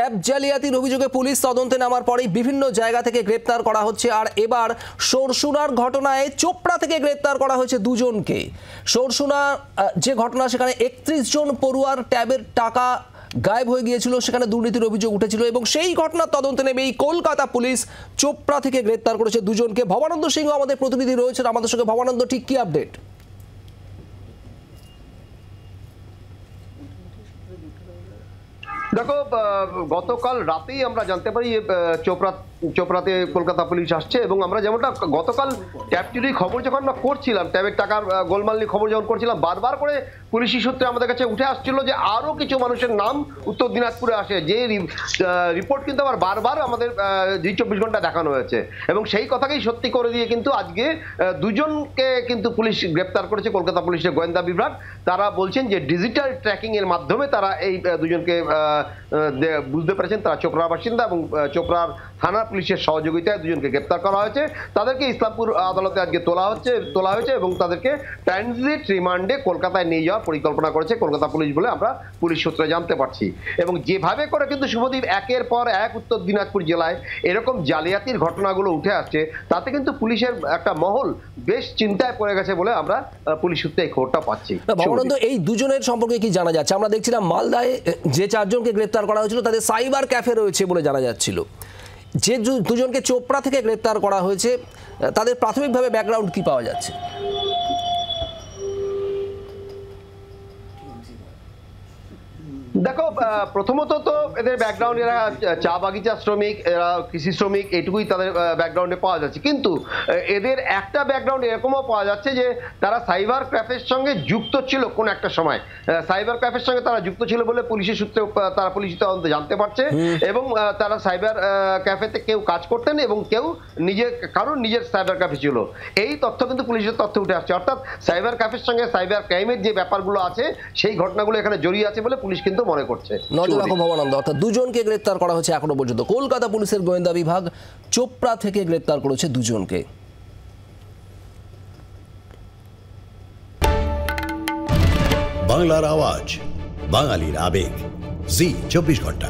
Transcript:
App জালিয়াতির অভিযোগে police তদন্তে নামার পরেই বিভিন্ন জায়গা থেকে গ্রেপ্তার করা হচ্ছে। আর এবার সরসুনার ঘটনায় চোপড়া থেকে গ্রেপ্তার করা হয়েছে দুজনকে। সরসুনা যে ঘটনা, সেখানে ৩১ জন পড়ুয়ার ট্যাবের টাকা গায়েব হয়ে গিয়েছিল, সেখানে দুর্নীতির অভিযোগ উঠেছিল এবং সেই ঘটনার তদন্তে নেমেই কলকাতা পুলিশ চোপড়া থেকে গ্রেপ্তার করেছে দুজনকে। ভবানন্দ সিংহ আমাদের প্রতিনিধি রয়েছেন আমাদের সঙ্গে। ভবানন্দ, ঠিক কি আপডেট? দেখো, গতকাল রাতেই আমরা জানতে পারি চোপড়াতে কলকাতা পুলিশ আসছে এবং আমরা যেমনটা গতকাল ট্যাব চুরির খবর যখন আমরা করছিলাম, ট্যাবের টাকার গোলমাল নিয়ে খবর যখন করছিলাম, বারবার করে পুলিশি সূত্রে আমাদের কাছে উঠে আসছিল যে আরো কিছু মানুষের নাম উত্তর দিনাজপুরে আসে, যে রিপোর্ট কিন্তু আবার বারবার আমাদের ২৪ ঘন্টা দেখানো হয়েছে এবং সেই কথাকেই সত্যি করে দিয়ে কিন্তু আজকে দুজনকে কিন্তু পুলিশ গ্রেপ্তার করেছে, কলকাতা পুলিশের গোয়েন্দা বিভাগ। তারা বলছেন যে ডিজিটাল ট্র্যাকিং এর মাধ্যমে তারা এই দুজনকে বুঝতে পেরেছেন তারা চোপড়ার বাসিন্দা এবং চোপড়ার থানা পুলিশের সহযোগিতায় দুজনকে গ্রেপ্তার করা হয়েছে। তাদেরকে ইসলামপুর আদালতে আজকে তোলা হয়েছে এবং তাদেরকে ট্রানজিট রিমান্ডে কলকাতায় নিয়ে যাওয়ার পরিকল্পনা করেছে কলকাতা পুলিশ বলে আমরা পুলিশ সূত্রে জানতে পারছি। এবং যেভাবে করে কিন্তু শুভদীপ একের পর এক উত্তর দিনাজপুর জেলায় এরকম জালিয়াতির ঘটনাগুলো উঠে আসছে, তাতে কিন্তু পুলিশের একটা মহল বেশ চিন্তায় পড়ে গেছে বলে আমরা পুলিশ সূত্রে এই খবরটা পাচ্ছি। ভবানন্দ, এই দুজনের সম্পর্কে কি জানা যাচ্ছে? আমরা দেখছিলাম মালদায় যে চারজনকে গ্রেপ্তার করা হয়েছিল তাদের সাইবার ক্যাফে রয়েছে বলে জানা যাচ্ছিল। যে দুজনকে চোপড়া থেকে গ্রেপ্তার করা হয়েছে তাদের প্রাথমিকভাবে ব্যাকগ্রাউন্ড কি পাওয়া যাচ্ছে? দেখো, প্রথমত তো এদের ব্যাকগ্রাউন্ড, এরা চা বাগিচা শ্রমিক, এরা কৃষি শ্রমিক, এটুকুই তাদের ব্যাকগ্রাউন্ডে পাওয়া যাচ্ছে। কিন্তু এদের একটা ব্যাকগ্রাউন্ড এরকমও পাওয়া যাচ্ছে যে তারা সাইবার ক্যাফের সঙ্গে যুক্ত ছিল কোন একটা সময়। সাইবার ক্যাফের সঙ্গে তারা যুক্ত ছিল বলে পুলিশের সূত্রে তারা পুলিশি তদন্তে জানতে পারছে এবং তারা সাইবার ক্যাফেতে কেউ কাজ করতেন এবং কেউ কারোর নিজের সাইবার ক্যাফে ছিল। এই তথ্য কিন্তু পুলিশের তথ্য উঠে আসছে, অর্থাৎ সাইবার ক্যাফের সঙ্গে সাইবার ক্রাইমের যে ব্যাপারগুলো আছে সেই ঘটনাগুলো এখানে জড়িয়ে আছে বলে পুলিশ কিন্তু মনে করছে। নজর রাখো ভবানন্দ, অর্থাৎ দুজনকে গ্রেপ্তার করা হয়েছে এখনো পর্যন্ত। কলকাতা পুলিশের গোয়েন্দা বিভাগ চোপড়া থেকে গ্রেপ্তার করেছে দুজনকে। বাংলার আওয়াজ, বাঙালির আবেগ, জি 24 ঘন্টা।